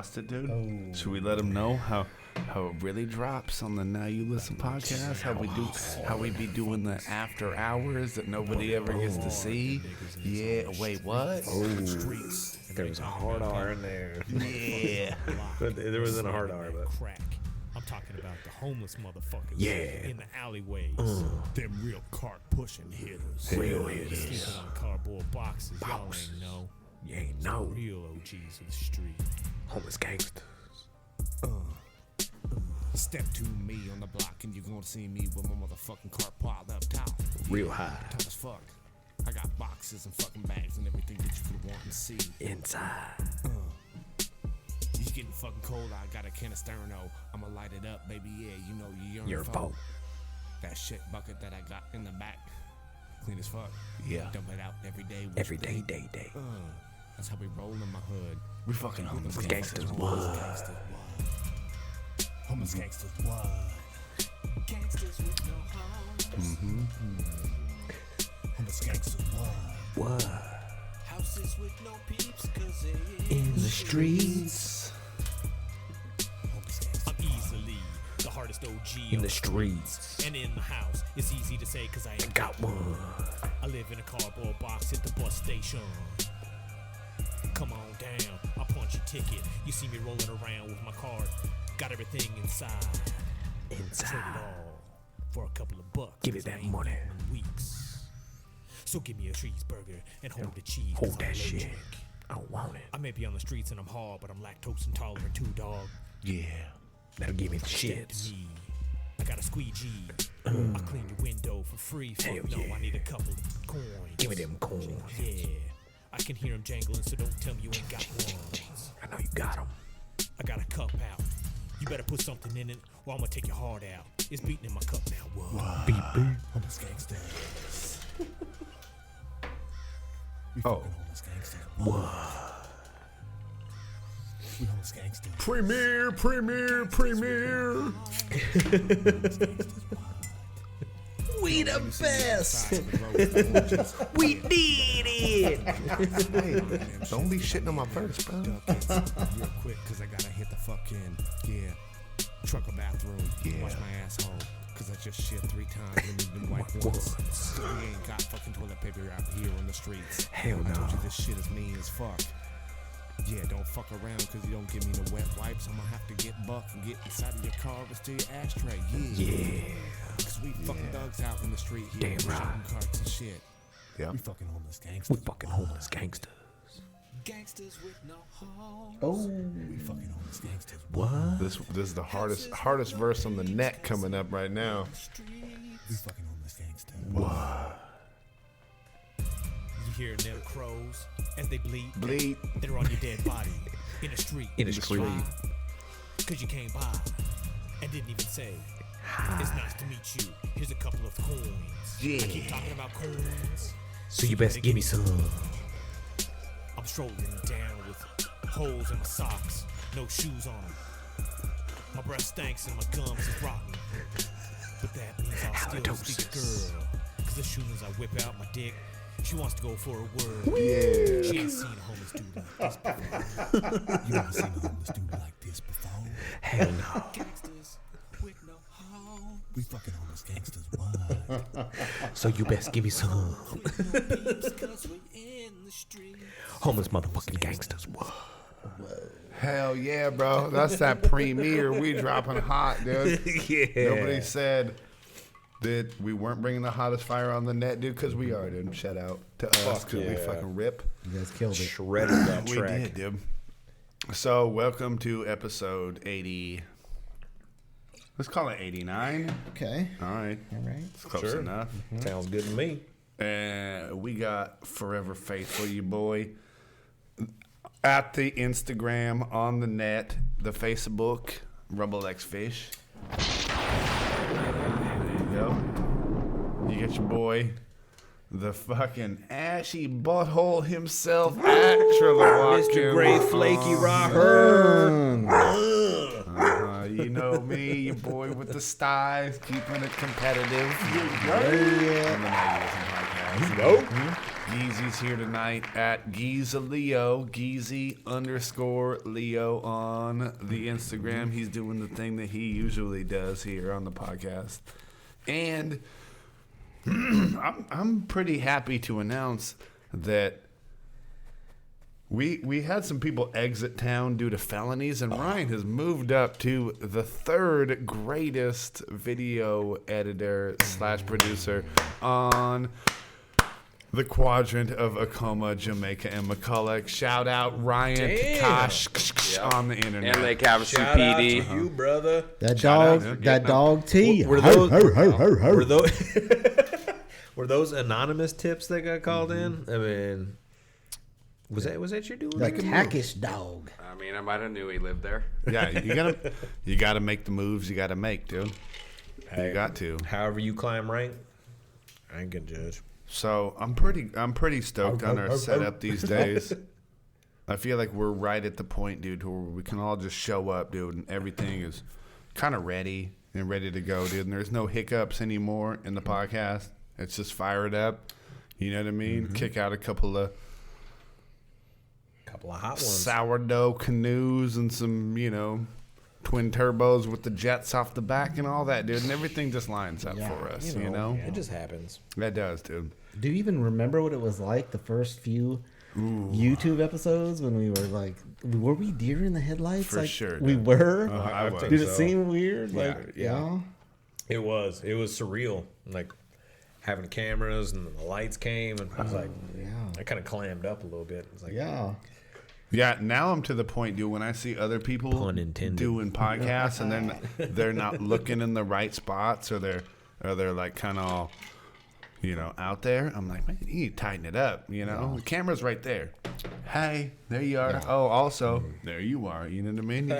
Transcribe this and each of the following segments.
lost it, dude. Oh. Should we let them know how it really drops on the Now You Listen podcast? How we be doing the after hours that nobody ever gets to see? Yeah. Wait, what? Oh, there was a hard R in there. Yeah. There wasn't a hard R, but. I'm talking about the homeless motherfuckers. Yeah. In the alleyways. Them real cart pushing hitters. Real hitters. Sleeping on cardboard boxes. Y'all ain't know. You ain't know. Real OGs of the street. Homeless gangsters. Step to me on the block and you're gonna see me with my motherfucking cart piled up top. Real high. Tough as fuck. I got boxes and fucking bags and everything that you could want and see. Inside. You getting fucking cold, I got a can of Sterno. I'ma light it up, baby, yeah, you know you're Your fault. That shit bucket that I got in the back, clean as fuck. Yeah. Dump it out every day. Every day. That's how we roll in my hood. We fucking homeless Gangsters, Homeless gangsters, what? Gangsters with no homes. Homeless gangsters, What? Houses with no peeps, cause they In the streets. I'm easily the hardest OG In the streets. And in the house, it's easy to say cause I ain't Got one. I live in a cardboard box at the bus station. Come on down, I'll punch your ticket. You see me rolling around with my card. Got everything inside. I trade it all for a couple of bucks. Give it that money. In weeks. So give me a cheeseburger and hold the cheese. Hold that shit. I don't want it. I may be on the streets and I'm hard, but I'm lactose intolerant too, dog. Yeah. That'll give me the Step to shits. me. I got a squeegee. I'll clean your window for free. Fuck Hell no, yeah. I need a couple of coins. Give me them coins. Yeah. I can hear them jangling, so don't tell me you ain't got ones. I know you got them. I got a cup out. You better put something in it, or I'm gonna take your heart out. It's beating in my cup now. Whoa. Beep. Homeless gangsters. We Oh. fucking homeless gangsters. What? We homeless gangsters. Premiere. We the best. We did it. Hey, don't be shitting on my verse, bro. Real quick, cause I gotta hit the fucking, truck or bathroom. Wash my asshole. Cause I just shit 3 times and then wipe once. So we ain't got fucking toilet paper out here on the streets. Hell I told no. you this shit is mean as fuck. Yeah, don't fuck around cause you don't give me no wet wipes. I'ma have to get buck and get inside of your car and steal your ashtray. Yeah. Cause we fucking dogs out in the street here. Damn right. Shopping carts and shit. Yeah. We fucking homeless We gangsters. fucking homeless gangsters. Gangsters with no home. Oh. We fucking homeless gangsters. What? This is the hardest verse on the net coming up right now. We fucking homeless gangsters. What? You hear them crows as they bleed. Bleed. They're on your dead body in the street. In the street. Cause you came by and didn't even say, it's nice to meet you. Here's a couple of coins. Yeah. I keep talking about coins. So you best give me some. I'm strolling down with holes in my socks, no shoes on them. My breath stinks and my gums is rotten. But that means I'll still speak a girl. Cause as soon as I whip out my dick, she wants to go for a word. Yeah. She ain't seen a homeless dude like this before. You ever seen a homeless dude like this before? Hell no. Gangsters with no home. We fucking homeless gangsters, what? So you best give me some. Cause we in the street. Homeless motherfucking gangsters. What? Hell yeah, bro. That's that premiere. We dropping hot, dude. Yeah. Nobody said that we weren't bringing the hottest fire on the net, dude, because we are, dude. Shout out to us, because we yeah. fucking rip. You guys killed it. Shredded that We track. did, dude. So, welcome to episode 80. Let's call it 89. Okay. All right. All right. It's close Sure. enough. Sounds good to me. We got Forever Faithful, you boy. At the Instagram, on the net, the Facebook, Rumble X Fish. There you go. You got your boy, the fucking ashy butthole himself, actually walking. Mr. Gray Flaky Rocker. You know me, your boy with the styes, keeping it competitive. Nope. Geezy's here tonight at Geezaleo, Geezy_Leo on the Instagram. He's doing the thing that he usually does here on the podcast. And I'm pretty happy to announce that we had some people exit town due to felonies, and Ryan has moved up to the third greatest video editor / producer on the quadrant of Acoma, Jamaica, and McCulloch. Shout out Ryan Kosh on the internet. And Lake Havasu Shout out to PD. you, brother. That Shout dog, out, that dog T. Were those- Were Were those anonymous tips that got called in? I mean, was that your dude? the Takish dog? I mean, I might have knew he lived there. Yeah, you gotta make the moves you gotta make, dude. You got to. However you climb rank, I ain't gonna judge. So I'm pretty stoked on our setup these days. I feel like we're right at the point, dude, where we can all just show up, dude, and everything is kind of ready to go, dude. And there's no hiccups anymore in the podcast. It's just fire it up. You know what I mean? Kick out a couple of Hot ones. sourdough canoes and some, twin turbos with the jets off the back and all that, dude. And everything just lines up for us, you know? It just happens. That does, dude. Do you even remember what it was like the first few YouTube episodes when we were like, were we deer in the headlights? For like, sure, we dude. were. I was. Did it so. seem weird? Like, Yeah. It was surreal. Like having cameras and the lights came, and I was like, I kind of clammed up a little bit. It was like, yeah. Yeah, now I'm to the point, dude, when I see other people Pun intended. doing podcasts and they're not looking in the right spots, or they're like kind of all, out there. I'm like, man, you need to tighten it up, The camera's right there. Hey, there you are. Oh, also, there you are. You know what I mean? You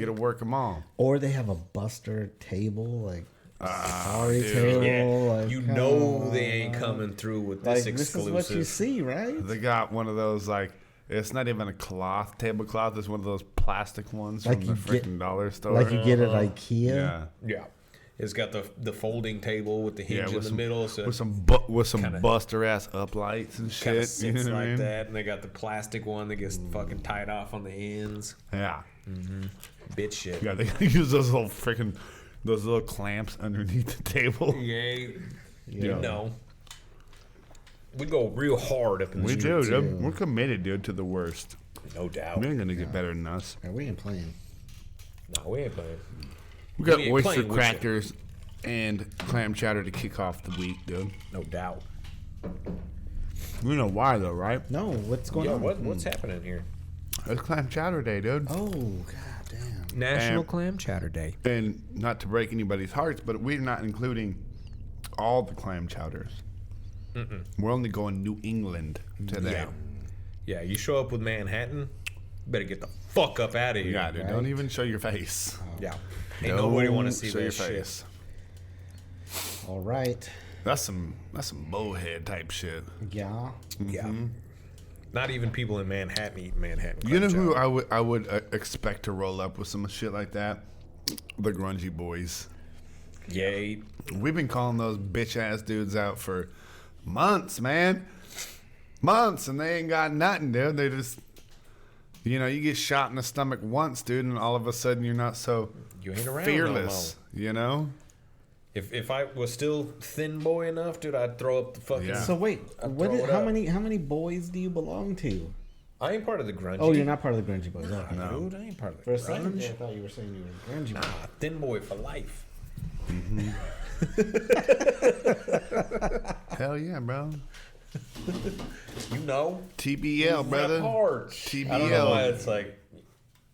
gotta work them all. Or they have a Buster table, like sorry dude. table. yeah, Like, you come know on. they ain't coming through with Like, this this exclusive. is what you see, right? They got one of those like. It's not even a tablecloth. It's one of those plastic ones Like from the you get- freaking dollar store. Like you get at IKEA. yeah. Yeah, it's got the folding table with the hinge in with the some, middle, so with some kinda- buster ass uplights and kind of shit. sits You know what like I mean? that. And they got the plastic one that gets fucking tied off on the ends. Yeah, Bitch shit. yeah. They use those little clamps underneath the table. Yeah, you know. We go real hard up in the We streets. do, dude. We're committed, dude, to the worst. No doubt. We ain't gonna get better than us. Yeah, we ain't playing. No, we ain't playing. We got We ain't oyster playing with crackers and clam chowder to kick off the week, dude. No doubt. You know why though, right? No, what's going Yo, on? what's happening here? It's clam chowder day, dude. Oh, god damn. National Clam Chowder Day. And not to break anybody's hearts, but we're not including all the clam chowders. We're only going New England today. Yeah, you show up with Manhattan, you better get the fuck up out of here. Yeah, dude. Don't even show your face. Yeah. Ain't nobody want to Don't see show that your shit. face. All right. That's some bullhead type shit. Yeah. Yeah. Not even people in Manhattan eat Manhattan. You know clam who chowder. I would expect to roll up with some shit like that? The grungy boys. Yay. We've been calling those bitch ass dudes out for months, man. Months, and they ain't got nothing, dude. They just, you get shot in the stomach once, dude, and all of a sudden you're not so You ain't around fearless, you know? If I was still thin boy enough, dude, I'd throw up the fucking. Yeah. So wait, what throw is, it how up. many boys do you belong to? I ain't part of the grunge. Oh, you're not part of the grungy boys. Okay. Dude, I ain't part of the For a second, grunge. there, I thought you were saying you were grungy. boy. Nah, thin boy for life. Hell yeah, bro. You know. TBL, brother. Rap hard. TBL. I don't know why it's like.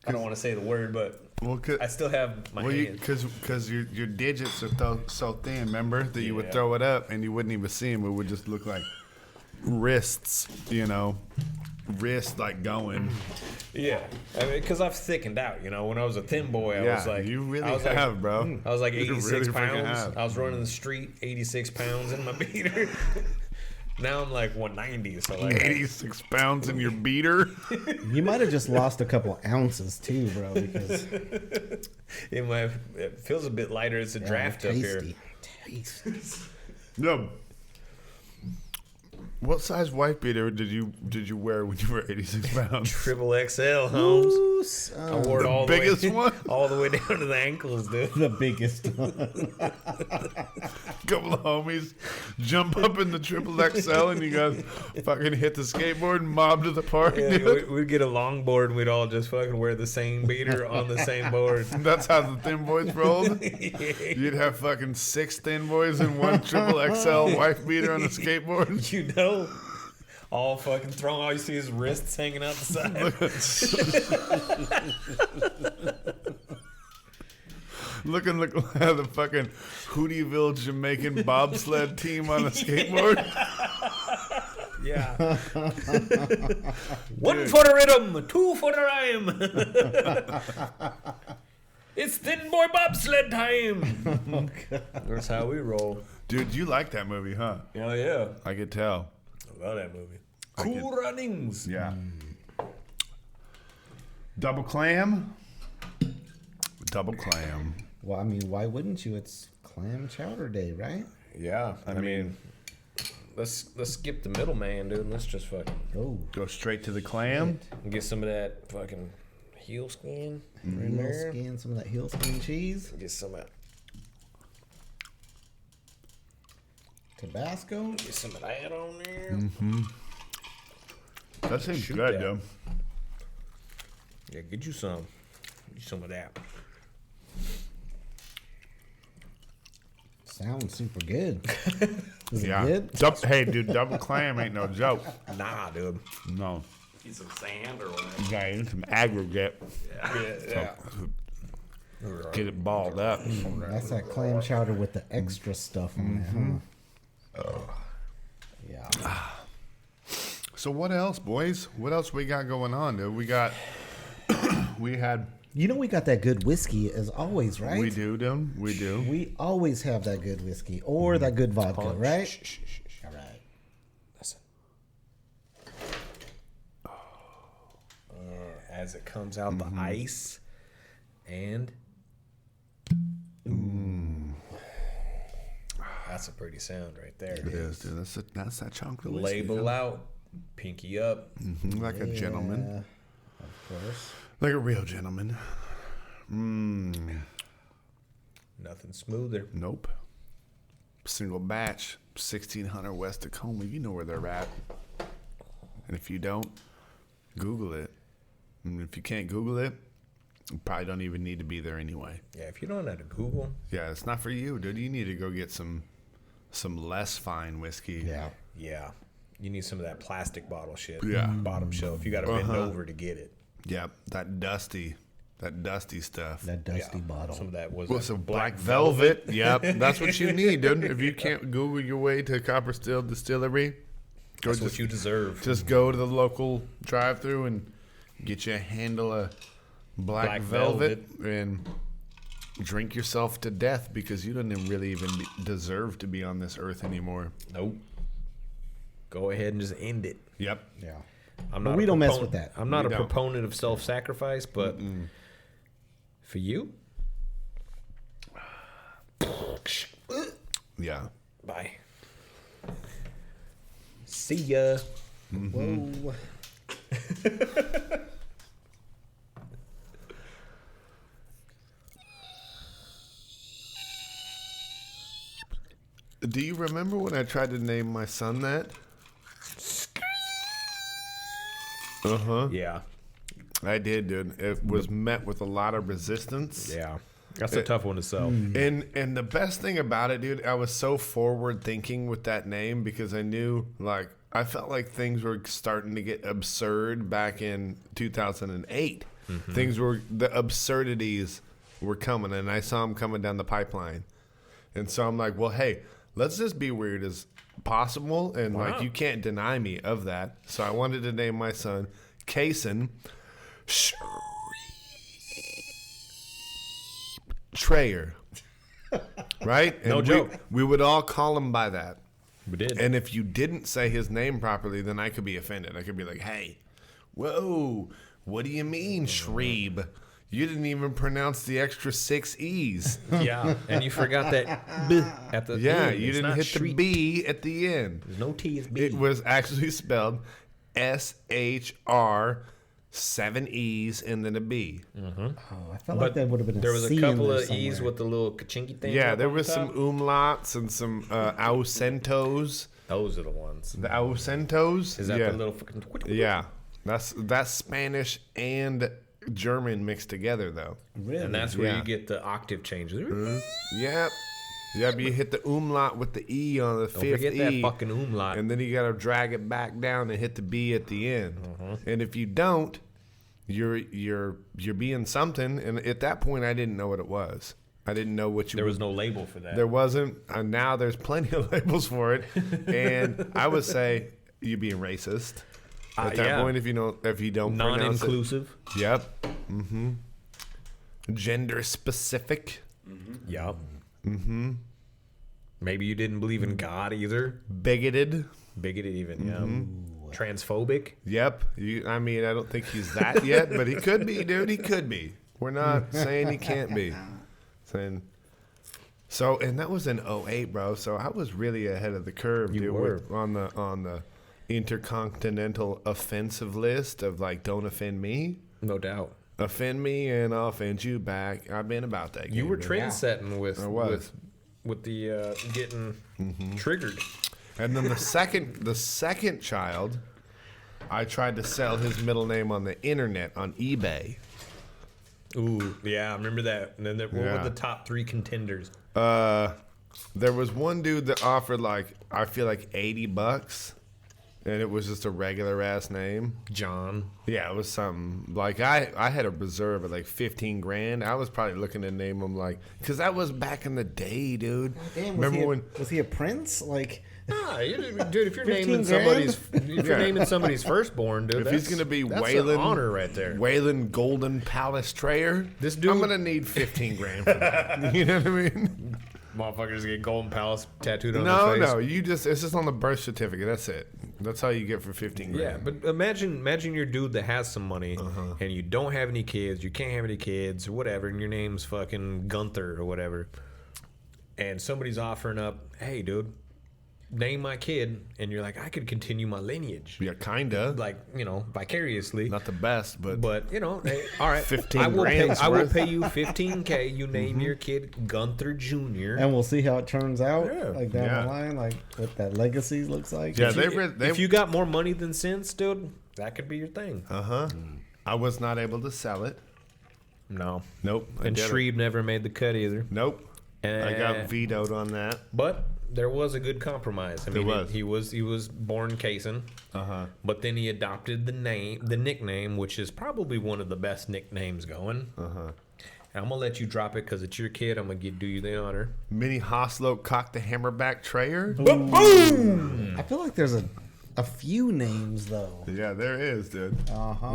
I don't want to say the word, but Well, I still have my hand. because your digits are so thin, remember, that you would Yeah. throw it up and you wouldn't even see them. It would just look like wrists, wrist like going. Yeah, I mean, because I've thickened out. When I was a thin boy, I Yeah, was like, you really I was have, like, bro. I was like You 86 really freaking pounds. have. I was running the street, 86 pounds in my beater. Now I'm like 190. So like, 86 pounds in your beater. You might have just lost a couple ounces too, bro. Because it feels a bit lighter. It's a draft up here. Tasty. No. What size wife beater did you wear when you were 86 pounds? Triple XL, Holmes. Ooh, I wore it all the biggest way, one? all the way down to the ankles, dude. the biggest one. Couple of homies jump up in the triple XL and you guys fucking hit the skateboard and mob to the park. Yeah, dude. we'd get a longboard and we'd all just fucking wear the same beater on the same board. That's how the Thin Boys rolled. You'd have fucking 6 Thin Boys and 1 triple XL wife beater on a skateboard. You know, all fucking thrown. All you see is wrists hanging out the side. Looking like the fucking Hootieville Jamaican bobsled team on a skateboard. Yeah. 1 for the rhythm, 2 for the rhyme. It's Thin Boy bobsled time. That's how we roll. Dude, you like that movie, huh? Hell yeah. I could tell. I love that movie. Cool Runnings. Yeah. Double clam. Double clam. Well, I mean, why wouldn't you? It's clam chowder day, right? Yeah. I mean, let's skip the middleman, dude. Let's just fucking Oh, Go straight to the clam. get some of that fucking heel skin right heel there. skin, some of that heel skin cheese, Get some of that. Tabasco. Get some of that on there. That seems Shoot good, that. though. Yeah, get you some. Get you some of that. Sounds super good. Is Yeah. it good? Hey, dude, double clam ain't no joke. Nah, dude. No. Need some sand or whatever. You gotta use some aggregate. Yeah. Get it balled up. That's that clam chowder with the extra stuff on it, huh? Yeah. So what else, boys? What else we got going on, dude? We had. You know we got that good whiskey as always, right? We do, dude. We do. We always have that good whiskey or that good vodka, right? Shh. All right. Listen. As it comes out the ice, and that's a pretty sound right there. It is, dude. That's that chocolate whiskey. Label out, pinky up. Like a gentleman. Yeah, of course. Like a real gentleman. Nothing smoother. Nope. Single batch, 1600 West Tacoma. You know where they're at. And if you don't, Google it. And if you can't Google it, you probably don't even need to be there anyway. Yeah, if you don't know how to Google, Yeah, it's not for you, dude. You need to go get some less fine whiskey. Yeah. you need some of that plastic bottle shit. Yeah. Bottom shelf. You got to bend over to get it. Yep, that dusty stuff. That dusty bottle. Some of that was Well, some black velvet. Yep, that's what you need, dude. If you can't Google your way to Copper Still Distillery, go That's what you deserve. Just go to the local drive-through and get you a handle of black velvet and drink yourself to death because you don't really even deserve to be on this earth anymore. Nope. Go ahead and just end it. Yep. Yeah. I'm But not. we a don't mess proponent- with that. I'm not We a don't. proponent of self-sacrifice, but for you, Yeah. bye. See ya. Whoa. Do you remember when I tried to name my son that? Yeah. I did, dude. It was met with a lot of resistance. Yeah. That's a tough one to sell. And the best thing about it, dude, I was so forward thinking with that name because I knew, like, I felt like things were starting to get absurd back in 2008. The absurdities were coming, and I saw them coming down the pipeline. And so I'm like, well, hey, let's just be weird as possible, and like you can't deny me of that. So I wanted to name my son Kason Trayer. Right? And No joke. We would all call him by that. We did. And if you didn't say his name properly, then I could be offended. I could be like, hey, whoa, what do you mean, Shrebe? You didn't even pronounce the extra 6 E's. Yeah, and you forgot that B at the Yeah, end. you It's didn't not hit shriek. the B at the end. There's no T, it's B. It was actually spelled SHR, 7 E's, and then a B. Oh, I felt like that would have been a there was C a in couple there of E's somewhere. with the little kachinky thing. Yeah, up there on was top. some umlauts and some ausentos. Those are the ones. The ausentos? Is that yeah. the little fucking... Yeah. That's Spanish and German mixed together, though. Really? And that's where Yeah. you get the octave changes. Yep. Yep, you hit the umlaut with the E on the Don't fifth forget that E. fucking umlaut. And then you got to drag it back down and hit the B at the end. Uh-huh. And if you don't, you're being something. And at that point, I didn't know what it was. I didn't know what you. There were- was no label for that. There wasn't. And now there's plenty of labels for it. And I would say you being racist at that yeah. point if you don't pronounce it. Non-inclusive. Yep. Mm-hmm. Gender specific. Yup. Mm-hmm. Maybe you didn't believe in God either. Bigoted. Bigoted even, yeah. Transphobic. Yep. I mean, I don't think he's that yet, but he could be, dude. He could be. We're not saying he can't be. Saying. So, and that was in 08, bro. So I was really ahead of the curve, You dude. were. On the intercontinental offensive list of like, don't offend me, No doubt. offend me, and I'll offend you back. I've been about that. You game, were dude. trend setting with I was. with the getting triggered. And then the second child, I tried to sell his middle name on the internet on eBay. Ooh, yeah, I remember that. And then what Yeah. were the top 3 contenders? There was one dude that offered like I feel like $80, and it was just a regular ass name. John. Yeah, it was something like I had a reserve at like 15 grand. I was probably looking to name him like because that was back in the day, dude. Damn, Remember was he a prince? Like, Ah, dude, if you're 15 naming grand? somebody's firstborn, dude, if he's gonna be that's Waylon, an honor right there. Waylon Golden Palace Trayer, This dude- I'm gonna need 15 grand for that. You know what I mean? Motherfuckers get Golden Palace tattooed on No, their face. no, it's just on the birth certificate. That's it. That's all you get for 15 grand. Yeah, but imagine you're a dude that has some money Uh-huh. and you don't have any kids, you can't have any kids or whatever, and your name's fucking Gunther or whatever, and somebody's offering up, hey, dude, name my kid, and you're like, I could continue my lineage, Yeah, kinda. like vicariously. Not the best, but But hey, all right, 15 I will grand's worth. pay you $15K. You name your kid Gunther Jr. and we'll see how it turns out. Yeah. Like down Yeah. the line, like what that legacy looks like. Yeah, If you got more money than sense, dude, that could be your thing. I was not able to sell it. No, Nope. I and didn't. Shreve never made the cut either. Nope. I Eh. got vetoed on that. But there was a good compromise. I There mean, was. he was born Kaysen, but then he adopted the nickname, which is probably one of the best nicknames going. And I'm gonna let you drop it because it's your kid. I'm gonna do you the honor. Mini Hoslow Cock the Hammerback Trayer. I feel like there's a few names though. Yeah, there is, dude.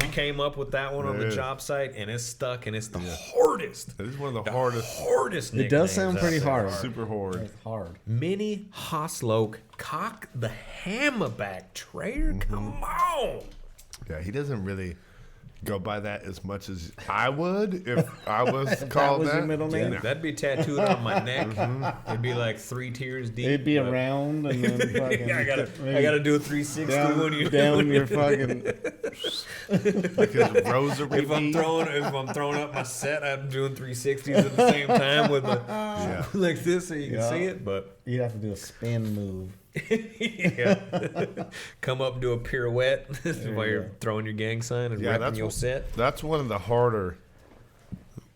We came up with that one on the Yeah. job site, and it's stuck, and it's the hardest. This is one of the hardest. Hardest. It does nicknames sound out pretty there. hard. Super hard. It's hard. Mini Hoslow Cock the Hammerback Trayer. Come on. Yeah, he doesn't really go by that as much as I would if I was called was that. your middle name? Yeah. That'd be tattooed on my neck. It'd be like 3 tiers deep. It'd be but- around and then fucking. I gotta do a 360 when you down your fucking. Like his rosary. If I'm throwing up my set, I'm doing 360s at the same time with my Yeah. like this so you can Yeah. see it. But You'd have to do a spin move. yeah, come up and do a pirouette while you're go. throwing your gang sign and Yeah, repping that's your what- set. That's one of the harder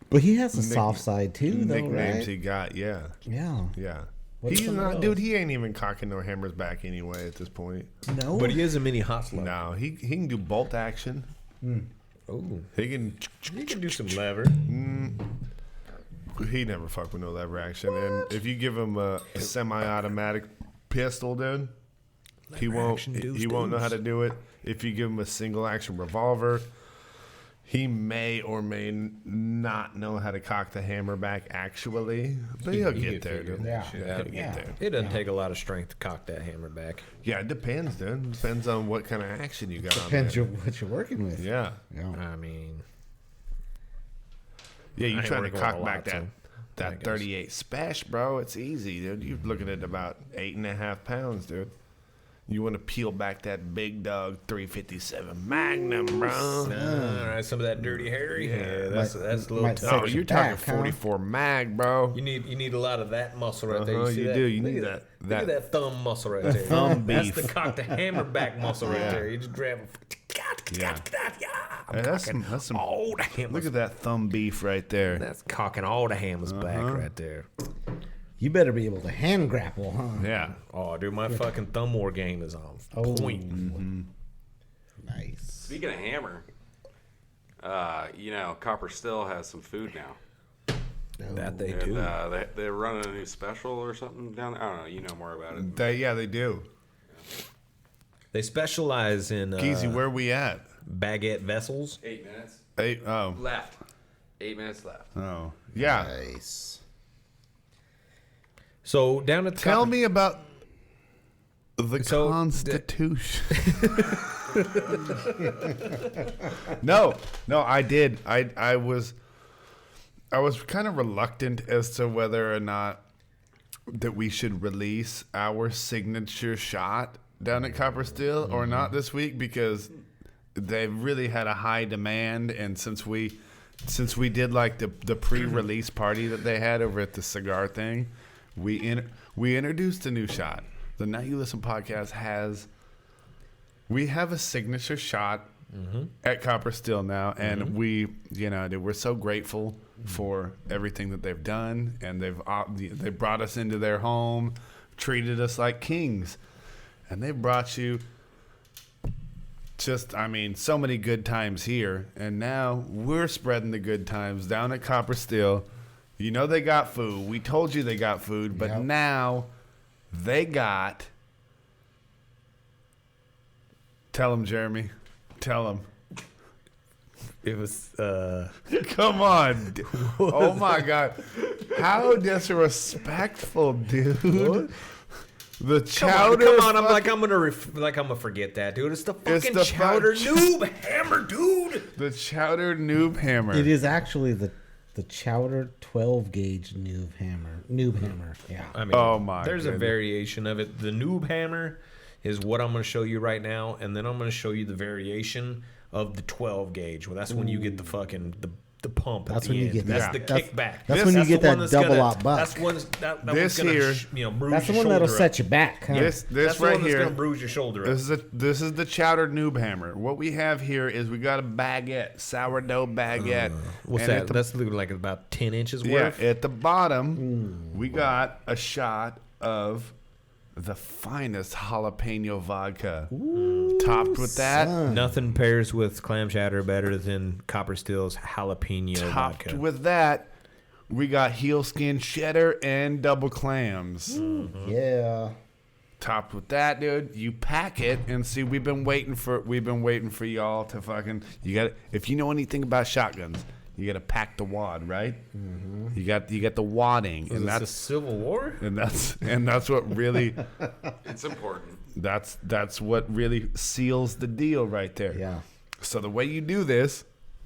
But he has a soft side too, though, nicknames right? he got. Yeah, Yeah. yeah. What's He's some of not, those? dude. He ain't even cocking no hammers back anyway at this point. No. But he is a mini hostler. No, he can do bolt action. Oh, He can. you can do some lever. He never fuck with no lever action. And if you give him a semi-automatic pistol, dude, he won't. action deuce He won't know how deuce. to do it. If you give him a single-action revolver, he may or may not know how to cock the hammer back. Actually, but he'll He get could there, figure dude. that shit out. out. He'll Yeah. get there. It doesn't take a lot of strength to cock that hammer back. Yeah, it depends, dude. Depends on what kind of action you got Depends on what you're working with. there. Yeah. Yeah. I mean, Yeah, you I ain't trying to working with cock a lot, back so I that guess. 38 Spash, bro. It's easy, dude. You're looking at about 8.5 pounds, dude. You want to peel back that big dog 357 Magnum, bro. All right, some of that dirty Harry. Yeah, that's a little might tough. set Oh, you you're talking back, huh? 44 mag, bro. You need a lot of that muscle right there. Uh-huh, You see you that? do. You Look need at that- Look at that thumb muscle right there. thumb That's beef. the cock to hammer back muscle right Yeah. there. You just grab. Yeah. I'm Hey, that's cocking some. all the hammers. Look at that thumb beef right there. That's cocking all the hammers back right there. You better be able to hand grapple, huh? Yeah. Oh, dude, my fucking thumb war game is on point. Nice. Speaking of hammer, Copper Still has some food now. That they And, do. they're running a new special or something down there. I don't know. You know more about it. They do. They specialize in Keezy, where we at? baguette vessels. 8 minutes Oh. left. 8 minutes left. Oh. Yeah. Nice. So down at the Tell Copper- me about the So, Constitution. No, I did. I was kind of reluctant as to whether or not that we should release our signature shot down at Copper Steel or not this week, because they really had a high demand, and since we did like the pre-release party that they had over at the cigar thing, we introduced a new shot. The Now You Listen podcast we have a signature shot at Copper Steel now, and we're so grateful for everything that they've done, and they brought us into their home, treated us like kings, and they brought you so many good times here, and now we're spreading the good times down at Copper Steel. You know they got food. We told you they got food, but Yep. now they got. Tell them, Jeremy. Tell them. It was Come on. Oh my God. How disrespectful, dude. The chowder. Come on, I'm fucking- gonna forget that, dude. It's the It's fucking the Chowder fuck- Noob Hammer, dude. The Chowder Noob Hammer. It is actually the Chowder 12 gauge Noob Hammer. Yeah. I mean, Oh, my there's a goodness. variation of it. The Noob Hammer is what I'm going to show you right now, and then I'm going to show you the variation of the 12 gauge. Well, that's when you get the fucking the pump. That's at the when you end. get that's that. the That's- kickback. that's when you get the one that that's double gonna- op buck. That's one that This one's here- gonna bruise That's the your one that'll shoulder set you back, huh? This That's the right one that's here. gonna bruise your shoulder up. This is the Chowder Noob Hammer. What we have here is we got a baguette, sourdough baguette. What's And that? at the- That's like about 10 inches Yeah, worth. at the bottom, we got a shot of the finest jalapeno vodka. Topped with that, Nothing pairs with clam chowder better than Copper Steel's jalapeno topped vodka. with that, we got heel skin cheddar and double clams. Yeah. Topped with that, dude. You pack it and see. We've been waiting for y'all to fucking. You got. If you know anything about shotguns, you got to pack the wad, right? You got the wadding, Is and this a that's Civil War? that's what really. It's important. That's what really seals the deal right there. Yeah. So the way you do this,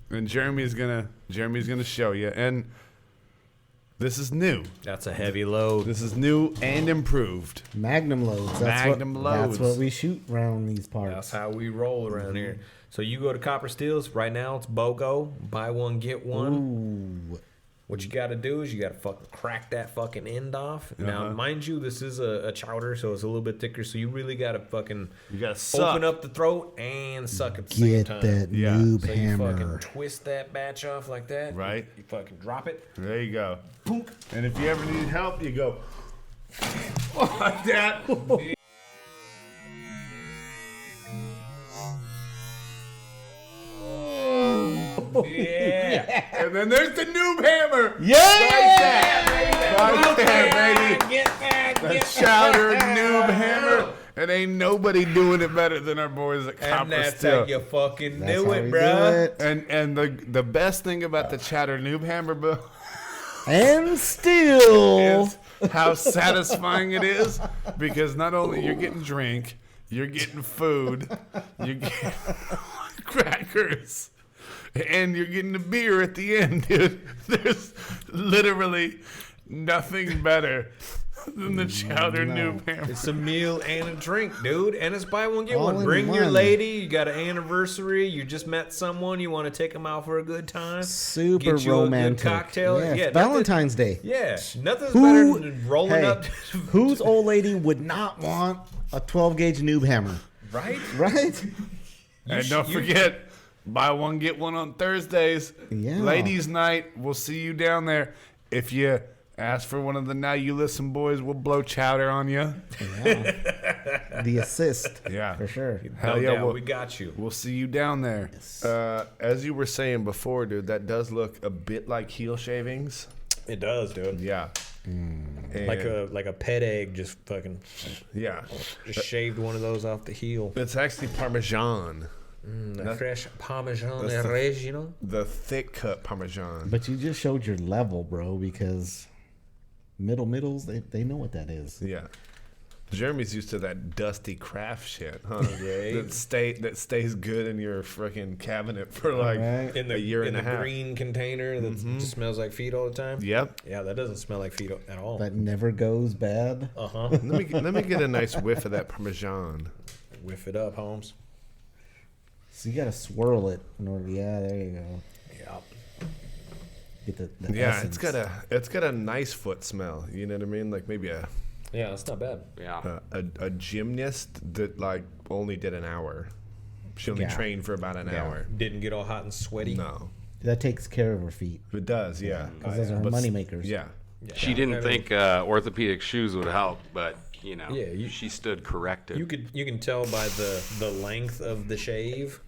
and Jeremy's gonna show you, and this is new. That's a heavy load. This is new and improved. Magnum loads. Magnum loads. That's what we shoot around these parts. That's how we roll around here. So you go to Copper Steel's right now. It's BOGO. Buy one get one. Ooh. What you got to do is you got to fucking crack that fucking end off. Now, mind you, this is a chowder, so it's a little bit thicker. So you really got to fucking You gotta suck. open up the throat and suck at the same Get time. that Yeah. noob So you fucking hammer. twist that batch off like that. Right. You fucking drop it. There you go. And if you ever need help, you go like that. Yeah. And then there's the noob hammer. Yeah! Right there, baby. The Chowder Noob Hammer. And ain't nobody doing it better than our boys at And Copper that's Steel. how you fucking That's do how it, we bruh. do it. And the best thing about the Chowder Noob Hammer, bro, And still. is how satisfying it is, because not only you're getting drink, you're getting food, you're getting crackers, and you're getting a beer at the end, dude. There's literally nothing better than the Chowder Noob Hammer. It's a meal and a drink, dude. And it's buy one, get All one. in Bring your one. lady. You got an anniversary. You just met someone. You want to take them out for a good time. Super Get you romantic. a good cocktail. Yes, Yeah, Valentine's Day. Yeah, nothing's Who- better than rolling Hey, up. whose old lady would not want a 12 gauge noob hammer? Right? Right? And don't forget, buy one, get one on Thursdays. Yeah. Ladies' night. We'll see you down there. If you ask for one of the Now You Listen boys, we'll blow chowder on you. Yeah. The assist. Yeah. For sure. Hell No yeah, doubt, we'll, we got you. we'll see you down there. As you were saying before, dude, that does look a bit like heel shavings. It does, dude. Yeah. Like a pet egg, just fucking Yeah. just shaved one of those off the heel. It's actually Parmesan. The fresh Parmesan that's the- Reggiano. The thick cut Parmesan. But you just showed your level, bro, because middles, they know what that is. Yeah. Jeremy's used to that dusty craft shit, huh? Yeah. that stays good in your freaking cabinet for like Right. In the a year and a half. green container that just smells like feet all the time. Yep. Yeah, that doesn't smell like feet at all. That never goes bad. Let me get a nice whiff of that Parmesan. Whiff it up, Holmes. So you gotta swirl it in order. Yeah, there you go. Yeah. Get the Yeah, essence. it's got a nice foot smell. You know what I mean? Like maybe Yeah, that's not bad. Yeah. a gymnast that like only did an hour. She only Yeah. trained for about an hour. Didn't get all hot and sweaty. No, That takes care of her feet it does. Yeah, because those are her But money makers. Yeah. She didn't think orthopedic shoes would help, but Yeah, she stood corrected. You can tell by the length of the shave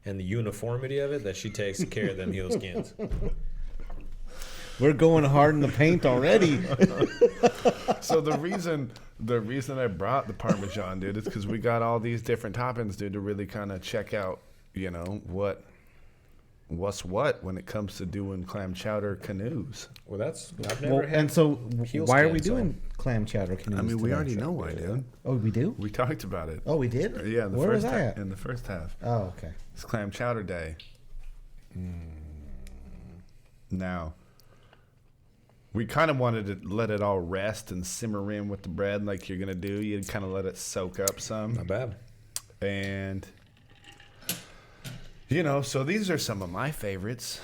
and the uniformity of it that she takes care of them heel skins. We're going hard in the paint already. So the reason I brought the Parmesan, dude, is because we got all these different toppings, dude, to really kind of check out, what's what when it comes to doing clam chowder canoes. Well, I've never Well, had. and so heel why are we skins, so- doing clam chowder canoes? I mean, we today? already know why, dude. Oh, we do. We talked about it. Oh, we did. Yeah, in the Where first was I at? in the first half. Oh, okay. It's clam chowder day. Now, we kind of wanted to let it all rest and simmer in with the bread like you're going to do. You kind of let it soak up some. Not bad. And, so these are some of my favorites.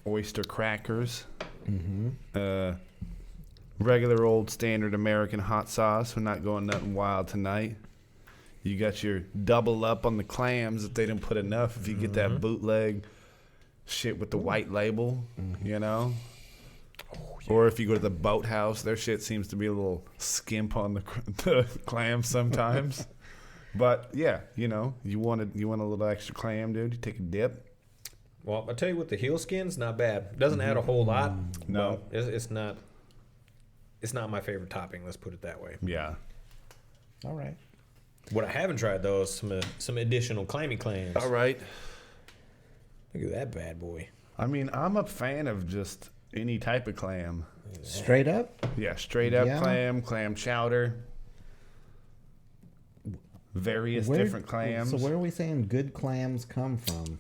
Oyster crackers. Regular old standard American hot sauce. We're not going nothing wild tonight. You got your double up on the clams if they didn't put enough. If you get that bootleg shit with the white label, Or if you go to the boathouse, their shit seems to be a little skimp on the clams sometimes. But yeah, you want a little extra clam, dude. You take a dip. Well, I'll tell you what, the heel skin's not bad. Doesn't add a whole lot. No. but it's not. It's not my favorite topping. Let's put it that way. Yeah. All right. What I haven't tried though is some additional clammy clams. All right. Look at that bad boy. I mean, I'm a fan of just any type of clam. Straight up. Yeah, straight up Yeah. clam chowder. Various different clams. So where are we saying good clams come from?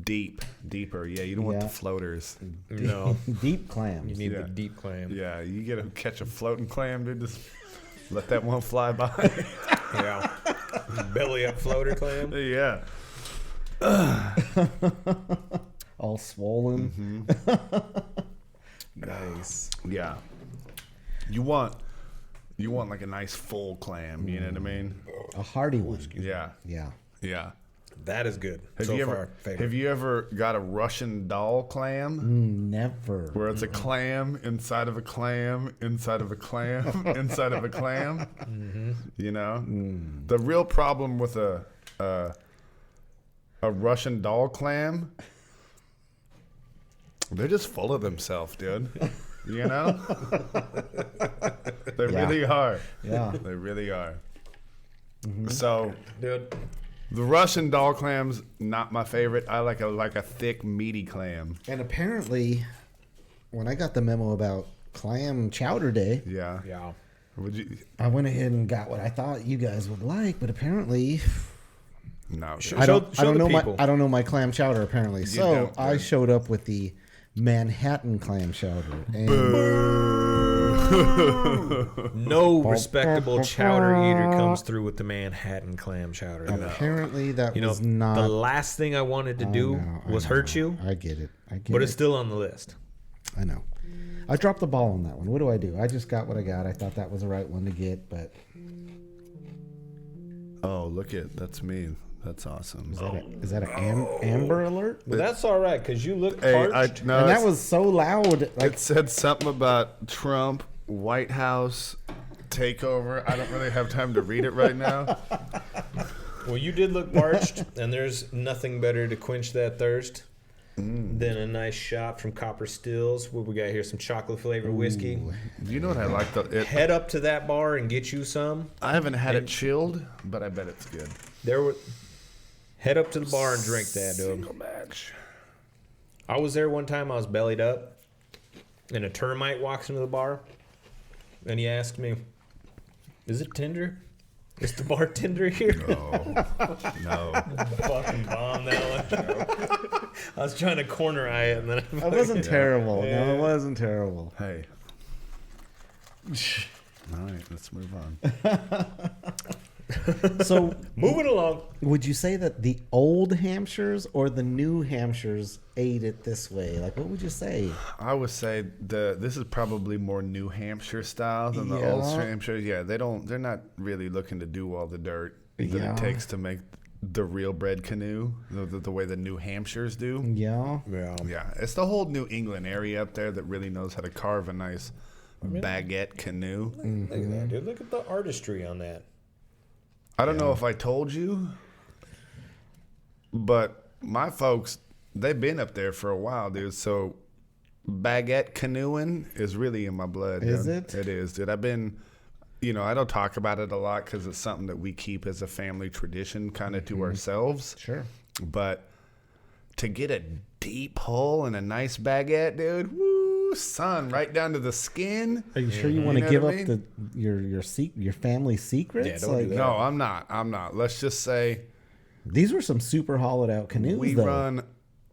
Deeper. Yeah, you don't want the Yeah. floaters. No, Deep clams. you need Yeah. the deep clam. Yeah, you get to catch a floating clam, dude. Just let that one fly by. Yeah. Belly up floater clam. Yeah. All swollen. Nice. Yeah. You want like a nice full clam, you know what I mean? A hearty one. Yeah. Yeah. Yeah. That is good. Have so you far, ever favorite. have you ever got a Russian doll clam? Never. Where it's a clam inside of a clam inside of a clam inside of a clam. The real problem with a Russian doll clam, they're just full of themselves, dude. They really are. Yeah. They really are. So Dude, the Russian doll clam's not my favorite. I like a thick, meaty clam. And apparently, when I got the memo about clam chowder day, Yeah. yeah. Would you? I went ahead and got what I thought you guys would like, but apparently No, dude. I don't show the know people. I don't know my clam chowder apparently. So don't, I dude. showed up with the Manhattan clam chowder. And No respectable chowder eater comes through with the Manhattan clam chowder. apparently that You know, was not. the last thing I wanted to do was hurt you, I get it. but it's still on the list. I know. I dropped the ball on that one. What do I do? I just got what I got. I thought that was the right one to get, but Oh, look at that's me. That's awesome. is that an Amber Alert? But that's all right because you look Hey, parched. no, And that it's- was so loud. Like it said something about Trump, White House takeover. I don't really have time to read it right now. Well, you did look parched, and there's nothing better to quench that thirst than a nice shot from Copper Stills. What we got here? Some chocolate flavored whiskey. You know what I like? Head up to that bar and get you some. I haven't had it chilled, but I bet it's good. Head up to the bar and drink that, dude. Single match. I was there one time. I was bellied up, and a termite walks into the bar, and he asked me, "Is it Tinder? Is the bartender here?" No. Fucking bomb that one. I was trying to corner eye it, and then That wasn't terrible. No, it wasn't terrible. Hey. All right, let's move on. So, moving along. would you say that the old Hampshires or the new Hampshires ate it this way? Like, what would you say? I would say this is probably more New Hampshire style than the old Yeah. Hampshire. Yeah, they're not really looking to do all the dirt that Yeah. it takes to make the real bread canoe the way the New Hampshires do. Yeah. Yeah, it's the whole New England area up there that really knows how to carve a nice baguette canoe. Look at that, dude. Look at the artistry on that. I don't know if I told you, but my folks, they've been up there for a while, dude. So baguette canoeing is really in my blood. Is dude. it? It is, dude. I've been, I don't talk about it a lot because it's something that we keep as a family tradition kind of to ourselves. Sure. But to get a deep hole in a nice baguette, dude, woo, son, right down to the skin. Are you sure you want You to know give what up I mean? your family secrets? Yeah, don't do that. No, I'm not. Let's just say These were some super hollowed out canoes, we though. run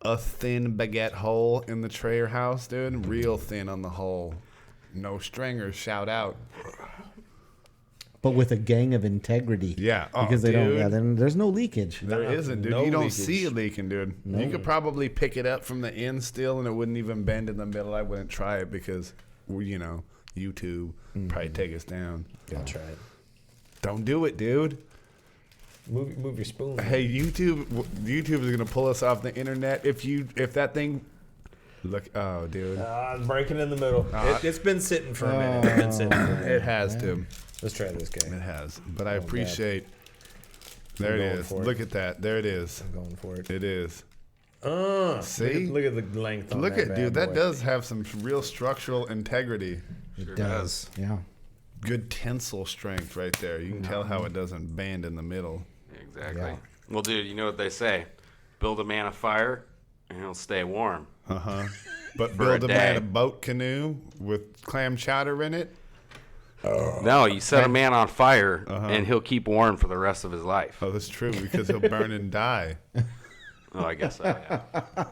a thin baguette hole in the Trayer house, dude. Real thin on the hole. No stringers, shout out. But with a gang of integrity. Yeah. Oh, Because they don't. dude. Yeah. Then there's no leakage. There isn't, dude. no You don't leakage. see it leaking, dude. You could probably pick it up from the end still, and it wouldn't even bend in the middle. I wouldn't try it because, YouTube probably take us down. I'll try it. Don't do it, dude. Move your spoon. Hey, YouTube is gonna pull us off the internet if that thing. Look, oh, dude, It's breaking in the middle. It's been sitting for a minute. It's been sitting. it has to. Let's try this guy. It has, but I appreciate. There it going is. for it. Look at that. There it is. I'm going for it. It is. See? Look at the length on Look that at dude. bad That boy. does have some real structural integrity. It does. Yeah. Good tensile strength right there. You can tell how it doesn't bend in the middle. Exactly. Yeah. Well, dude, you know what they say? Build a man a fire, and he'll stay warm. But For build a a man day. a boat canoe with clam chowder in it. No, you set a man on fire, and he'll keep warm for the rest of his life. Oh, that's true because he'll burn and die. Oh, I guess so, yeah.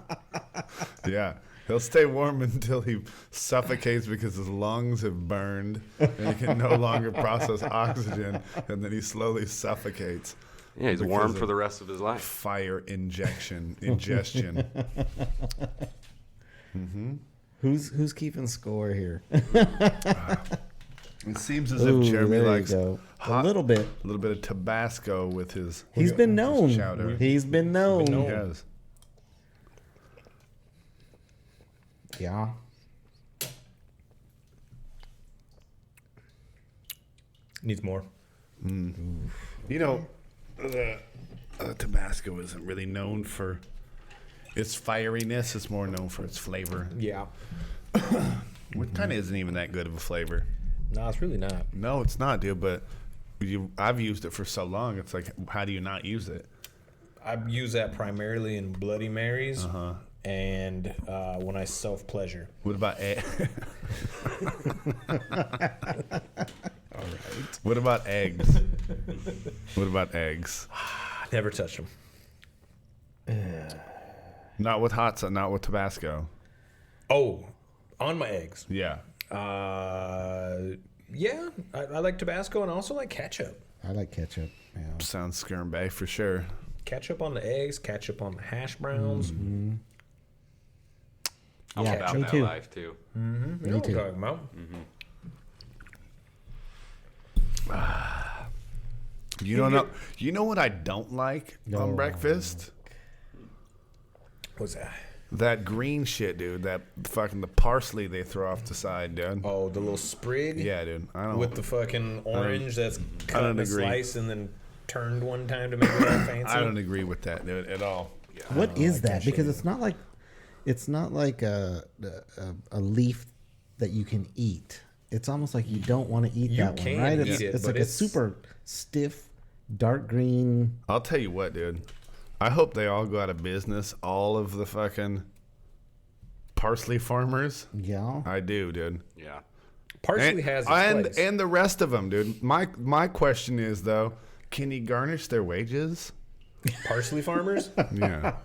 Yeah. He'll stay warm until he suffocates because his lungs have burned and he can no longer process oxygen, and then he slowly suffocates. Yeah, he's Because warm of for the rest of his life. Fire ingestion. Who's keeping score here? It seems as if Ooh, Jeremy there you likes go. hot- A little bit. a little bit of Tabasco with his. He's been known. chowder. He's been known. He has. Yeah. Needs more. The Tabasco isn't really known for its fieriness. It's more known for its flavor, Yeah. which kind of isn't even that good of a flavor. No, it's really not. No, it's not, dude. But I've used it for so long. It's like, how do you not use it? I use that primarily in Bloody Marys and when I self-pleasure. What about What about eggs? What about eggs? Never touched them. Not with hot sauce, not with Tabasco. Oh, on my eggs. Yeah. Yeah, I like Tabasco and I also like ketchup. I like ketchup. Yeah. Sounds skirmbay for sure. Ketchup on the eggs, ketchup on the hash browns. Mm-hmm. I'm Yeah, about me that too. life too. You know what I'm too. talking about. You don't know. You know what I don't like on breakfast? What's that? That green shit, dude. That fucking the parsley they throw off the side, dude. Oh, the little sprig? Yeah, dude. I don't. With the fucking orange that's cut don't in a agree. slice and then turned one time to make it all fancy. I don't agree with that, dude, at all. What is that? Because it's not like a leaf that you can eat. It's almost like you don't want to eat You that can one, right? eat it, It's but like a it's- super stiff, dark green. I'll tell you what, dude. I hope they all go out of business. All of the fucking parsley farmers. Yeah. I do, dude. Yeah. Parsley has its place. and the rest of them, dude. My question is though, can you garnish their wages? Parsley farmers? Yeah.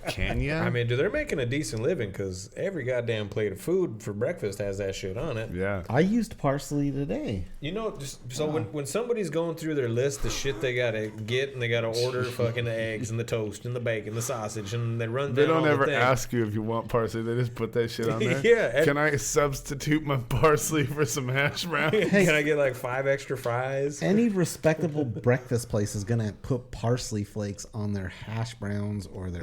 Can you? I mean, dude, they're making a decent living because every goddamn plate of food for breakfast has that shit on it. yeah. I used parsley today. You know, so when somebody's going through their list, the shit they gotta get, and they gotta order fucking the eggs and the toast and the bacon, the sausage, and they run They down don't all ever the thing. ask you if you want parsley. They just put that shit on there. Yeah, and- Can I substitute my parsley for some hash browns? Can I get like 5 extra fries? Any respectable breakfast place is gonna put parsley flakes on their hash browns or their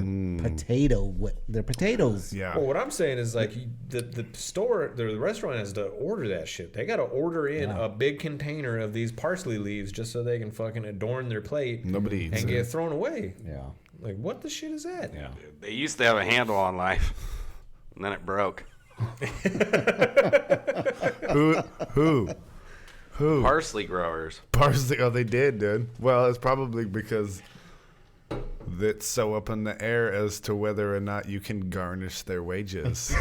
their potatoes. Yeah. Well, what I'm saying is like the store, the restaurant has to order that shit. They got to order in a big container of these parsley leaves just so they can fucking adorn their plate. Nobody eats and it. get thrown away. Yeah. Like what the shit is that? Yeah. They used to have a handle on life, and then it broke. Who? Parsley growers. Parsley. Oh, they did, dude. Well, it's probably because that's so up in the air as to whether or not you can garnish their wages.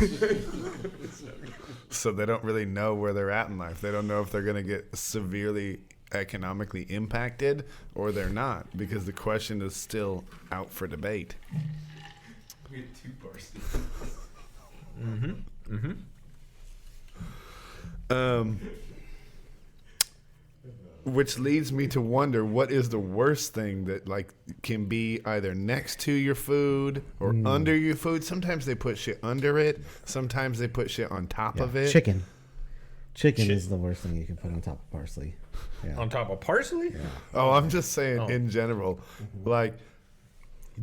So they don't really know where they're at in life. They don't know if they're going to get severely economically impacted or they're not, because the question is still out for debate. We had 2 parsley. Which leads me to wonder, what is the worst thing that like can be either next to your food or under your food? Sometimes they put shit under it. Sometimes they put shit on top of it. Chicken. Chicken is the worst thing you can put on top of parsley. Yeah. On top of parsley? Oh, I'm just saying in general. Like,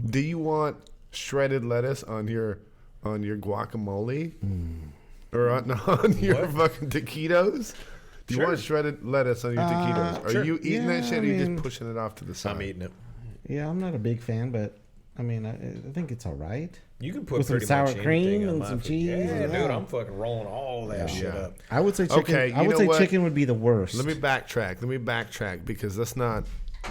do you want shredded lettuce on your guacamole or on your fucking taquitos? Do you want shredded lettuce on your taquitos? Are sure. you eating that Yeah, shit or I are you mean- just pushing it off to the side? I'm eating it. Yeah, I'm not a big fan, but I mean, I think it's all right. You can put With some pretty sour much cream anything on and my some food. cheese Yeah, and dude, that. I'm fucking rolling all that shit up. I would say chicken. Okay, I you would know say what? chicken would be the worst. Let me backtrack because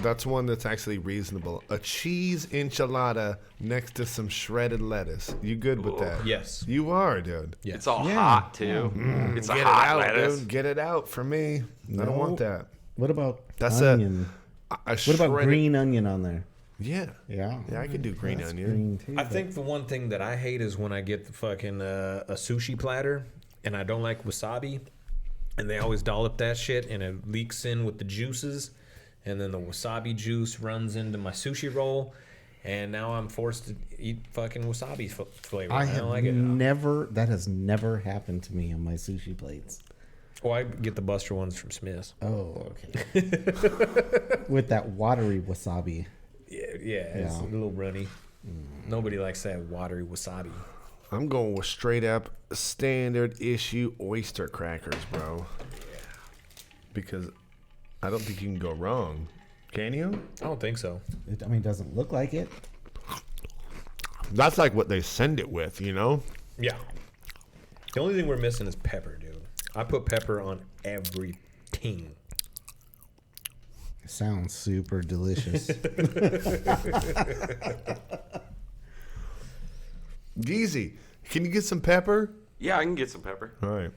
that's one that's actually reasonable. A cheese enchilada next to some shredded lettuce. You good with that? Yes. You are, dude. Yes. It's all Yeah. hot too. It's a Get it hot out, lettuce. dude. Get it out for me. I don't want that. What about That's onion? a What about shredded- green onion on there? Yeah. Yeah. Yeah, I could do green That's onion. green too, I but- think the one thing that I hate is when I get the fucking a sushi platter and I don't like wasabi, and they always dollop that shit and it leaks in with the juices, and then the wasabi juice runs into my sushi roll, and now I'm forced to eat fucking wasabi flavor. I I have don't like it. never. That has never happened to me on my sushi plates. Oh, I get the Buster ones from Smith's. Oh, okay. With that watery wasabi. Yeah, it's a little runny. Nobody likes that watery wasabi. I'm going with straight up standard issue oyster crackers, bro. Because I don't think you can go wrong. Can you? I don't think so. It doesn't look like it. That's like what they send it with, you know? Yeah. The only thing we're missing is pepper, dude. I put pepper on everything. It sounds super delicious. Geezy, can you get some pepper? Yeah, I can get some pepper. All right.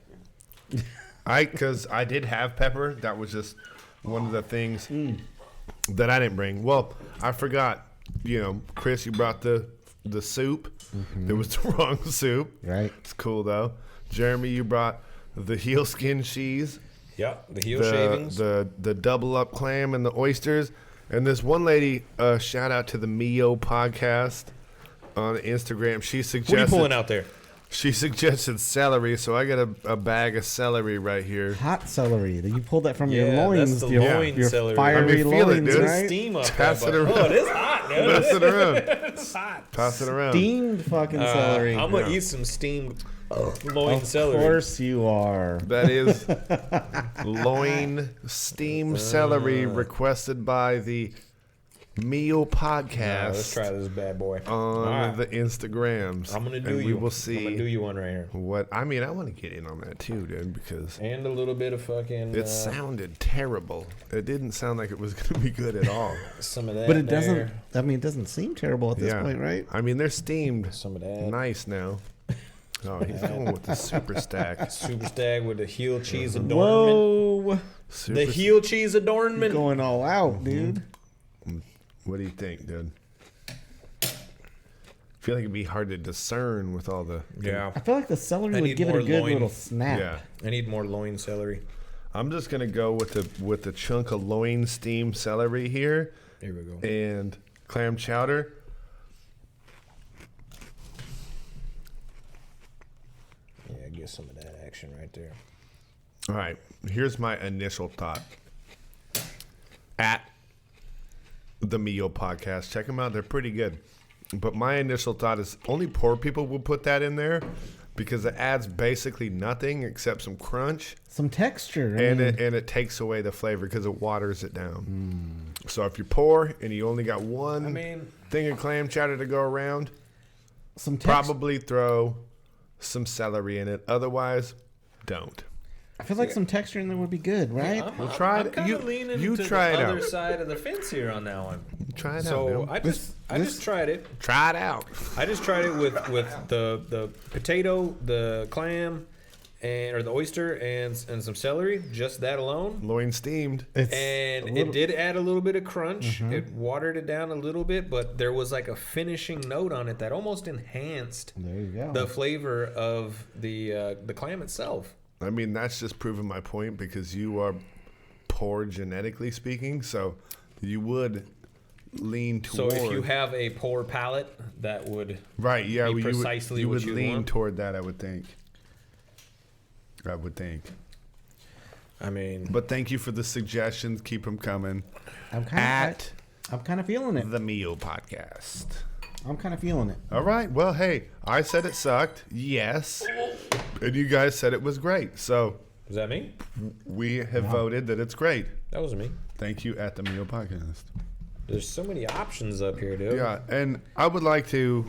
Because I did have pepper. That was just one of the things that I didn't bring. Well, I forgot. You know, Chris, you brought the soup. It was the wrong soup. Right. It's cool though. Jeremy, you brought the heel skin cheese. Yep, the heel shavings. The double up clam and the oysters. And this one lady, shout out to the Mio podcast on Instagram. She suggested. What are you pulling out there? She suggested celery, so I got a bag of celery right here. Hot celery. You pulled that from your Yeah, loins. that's the your, loin your celery. fiery I mean, feel it, loins, dude. right? Steam up Pass that it butt. around. Oh, it is hot, dude. Pass it around. It's hot. Pass it around. Steamed fucking celery. I'm gonna eat some steamed loin celery. Of course you are. That is loin steamed celery requested by the Meal Podcast. Let's try this bad boy on the Instagrams. I'm gonna do and you. we will see I'm gonna do you one right here. what. I mean, I want to get in on that too, dude, because And a little bit of fucking. it sounded terrible. It didn't sound like it was going to be good at all. Some of that. But it doesn't. there. I mean, it doesn't seem terrible at this Yeah. point, right? I mean, they're steamed Some of that. nice now. Oh, he's going with the super stack. Super stag with the heel cheese adornment. Whoa! Super The heel cheese adornment. Going all out, dude. What do you think, dude? I feel like it'd be hard to discern with all the. Yeah. I feel like the celery I would need give it more a good loin. little snap. Yeah. I need more loin celery. I'm just gonna go with the chunk of loin steamed celery here Here we go. and clam chowder. Yeah, get some of that action right there. All right, here's my initial thought. At the Mio podcast, check them out; they're pretty good. But my initial thought is only poor people will put that in there because it adds basically nothing except some crunch, Some texture. I and mean, it takes away the flavor because it waters it down. So if you're poor and you only got one thing of clam chowder to go around, some texture. probably throw some celery in it. Otherwise, don't. I feel like some texture in there would be good, right? We'll try I'm it. kind You- of leaning you to try it the other out. side of the fence here on that one. Try it So out. I just tried it. Try it out. I just tried it with the potato, the clam, or the oyster, and some celery. Just that alone. Loin steamed. And it did add a little bit of crunch. It watered it down a little bit, but there was like a finishing note on it that almost enhanced There you go. the flavor of the clam itself. I mean, that's just proving my point because you are poor genetically speaking, so you would lean So toward. if you have a poor palate, that would right, yeah, be well, precisely you what would you lean want. toward that. I would think. I mean, But thank you for the suggestions. Keep them coming. I'm kind of feeling it. the Meal Podcast. I'm kind of feeling it. All right. Well, hey, I said it sucked. Yes. And you guys said it was great. So was that me? we have voted that it's great. That was me. Thank you at the Meal Podcast. There's so many options up here, dude. Yeah. And I would like to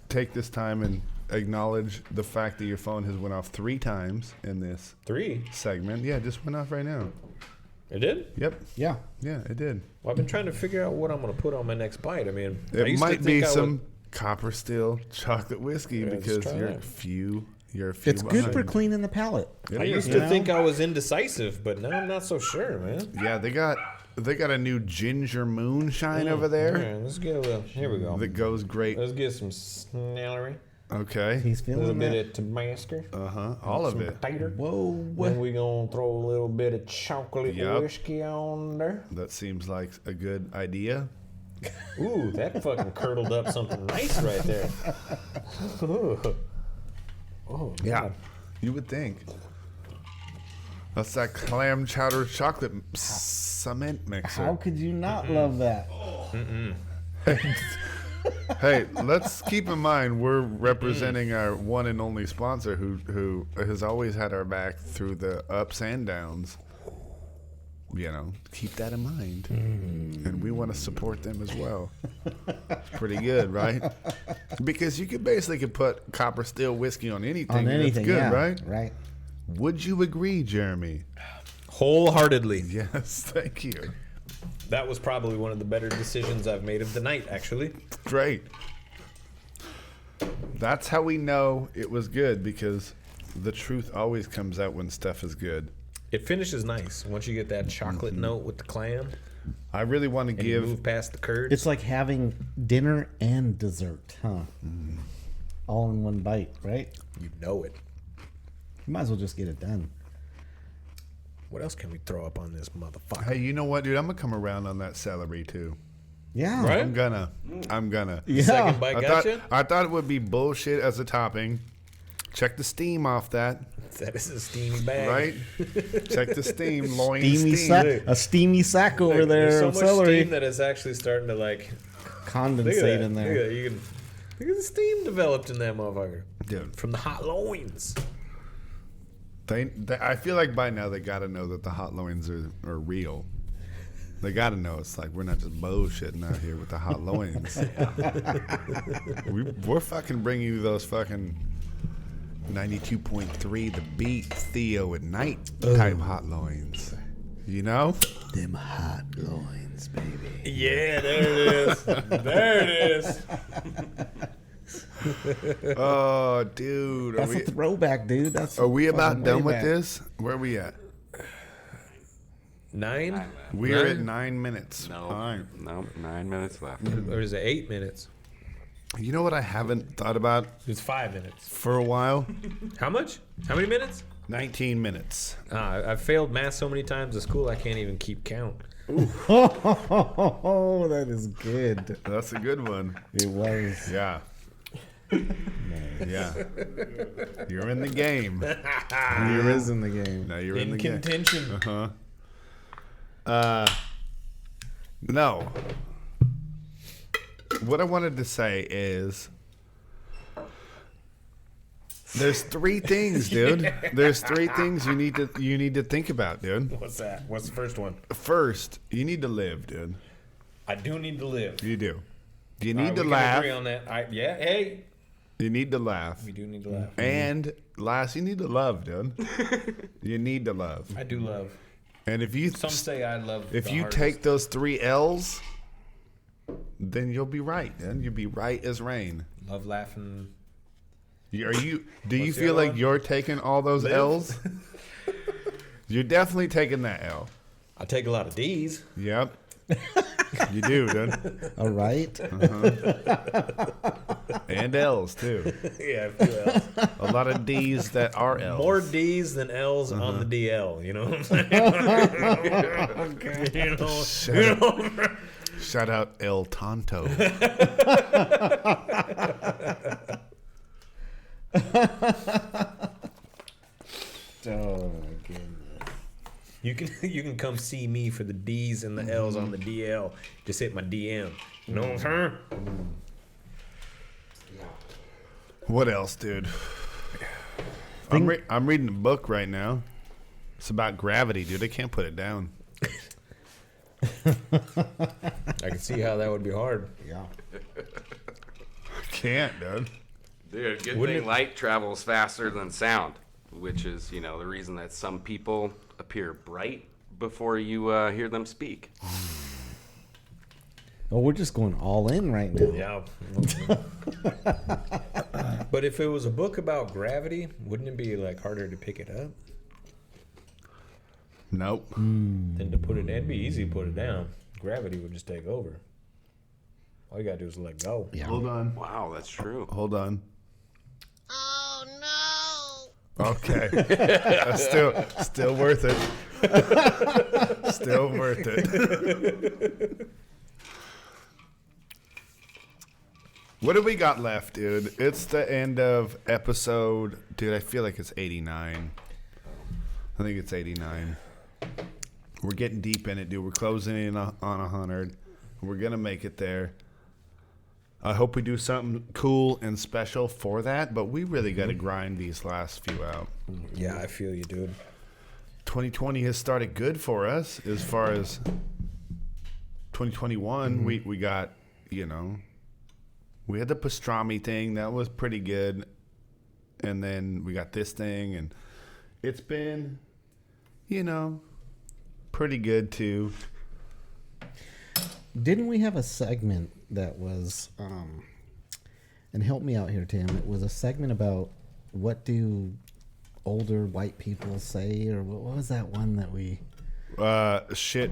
take this time and acknowledge the fact that your phone has went off 3 times in this 3. segment. Yeah, it just went off right now. It did? Yep. Yeah. Yeah, it did. Well, I've been trying to figure out what I'm going to put on my next bite. I mean, I It used to might be think I some would- copper still chocolate whiskey let's because try you're that. a few It's good for behind. cleaning the palate. It I is. used to think I was indecisive, but now I'm not so sure, man. Yeah, they got a new ginger moonshine over All there right, let's get a little. Here we go. that goes great. Let's get some celery, Okay. He's a little feeling bit that. of Tabasco, All of some it. potato. Whoa. Then we gonna throw a little bit of chocolate Yup. whiskey on there. That seems like a good idea. Ooh, that fucking curdled up something nice right there. Ooh. Oh, Yeah. God. You would think. That's that clam chowder chocolate cement mixer. How could you not love that? Hey, let's keep in mind we're representing our one and only sponsor who has always had our back through the ups and downs. You know, keep that in mind. And we want to support them as well. Pretty good, right? Because you could put copper steel whiskey on anything. On and anything, it's good, yeah. right? Right. Would you agree, Jeremy? Wholeheartedly. Yes, thank you. That was probably one of the better decisions I've made of the night, actually. Great. That's how we know it was good because the truth always comes out when stuff is good. It finishes nice once you get that chocolate note with the clam. I really want to And you give. move past the curds. It's like having dinner and dessert, huh? All in one bite, right? You know it. You might as well just get it done. What else can we throw up on this motherfucker? Hey, you know what, dude? I'm gonna come around on that celery too. Yeah. Right? I'm gonna. Yeah. Second bite gotcha? I thought it would be bullshit as a topping. Check the steam off that, That is a steamy bag. right? Check the steam, loin Steamy steam. a steamy sack over There's there so of much celery. steam that it's actually starting to like Condensate look at that. in Look there. at that. Look at the steam developed in that motherfucker Dude, from the hot loins. they, I feel like by now they gotta know that the hot loins are real. They gotta know it's like we're not just bullshitting out here with the hot loins. We're fucking bringing you those fucking 92.3 the beat Theo at night type hot loins. You know? Them hot loins, baby. Yeah, there it is. There it is. Oh, dude. That's a throwback, dude. That's Are we about fucking done way with back. this? Where are we at? 9? We're at Nine? 9 minutes. No, All right. no, 9 minutes left. Or is it 8 minutes? You know what I haven't thought about It's 5 minutes. for a while? How much? How many minutes? 19 minutes. I've failed math so many times at school I can't even keep count. Oh, that is good. That's a good one. It was. Yeah. Yeah. You're in the game. He is in the game. Now you're in the game. contention. No. What I wanted to say is there's 3 things, dude. There's 3 things you need to think about, dude. What's that? What's the first one? First, you need to live, dude. I do need to live. You do. You All need right, to we can laugh. agree on that. Hey, You need to laugh. we do need to laugh. And last, you need to love, dude. You need to love. I do love. And if you Some say I love. if the you hardest. take those 3 L's, then you'll be right, man. You'll be right as rain. love laughing. Do you What's the feel other like one? you're taking all those Live? L's? You're definitely taking that L. I take a lot of D's. Yep. You do, dude. All right. And L's too. Yeah, a few L's. A lot of D's that are L's. More D's than L's on the DL. You know what I'm saying? You know, Shout out El Tonto. Oh my goodness. you can come see me for the D's and the L's on the DL. Just hit my DM. You know what I'm saying? What else, dude? I'm reading a book right now. It's about gravity, dude. I can't put it down. I can see how that would be hard. Yeah. I can't, dude. Dude, good Wouldn't thing it- light travels faster than sound, which is, the reason that some people appear bright before you hear them speak. Oh, we're just going all in right now. Yeah. But if it was a book about gravity, wouldn't it be like harder to pick it up Nope. than to put it? It'd be easy to put it down. Gravity would just take over. All you gotta do is let go. Yeah. Hold on. Wow, that's true. Hold on. Oh no! Okay. That's still worth it. Still worth it. What do we got left, dude? It's the end of episode. Dude, I feel like it's 89. I think it's 89. We're getting deep in it, dude. We're closing in on 100. We're going to make it there. I hope we do something cool and special for that, but we really got to grind these last few out. Yeah, I feel you, dude. 2020 has started good for us as far as 2021. We got, we had the pastrami thing. That was pretty good. And then we got this thing, and it's been, pretty good too. Didn't we have a segment that was, and help me out here, Tim. It was a segment about what do older white people say, or what was that one that we? Shit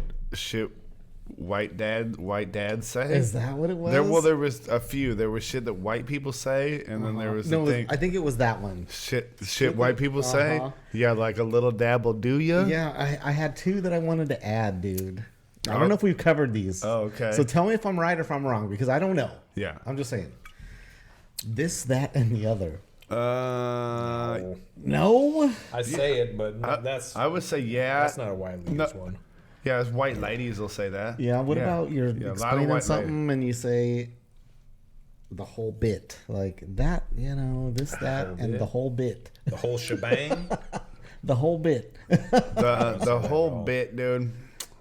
white dads say. Is that what it was? There was a few. There was shit that white people say, and then there was the thing. I think it was that one. Shit white people say. Yeah, like a little dab will do ya. Yeah, I had two that I wanted to add, dude. I don't know if we've covered these. Oh, okay. So tell me if I'm right or if I'm wrong, because I don't know. Yeah. I'm just saying. This, that, and the other. No? I say it, but I would say yeah. That's not a widely used one. Yeah, it's white ladies will say that. Yeah, what about you're a lot of explaining white something and you say the whole bit. Like that, this, that, and the whole bit. The whole shebang? The whole bit. The whole bit, dude.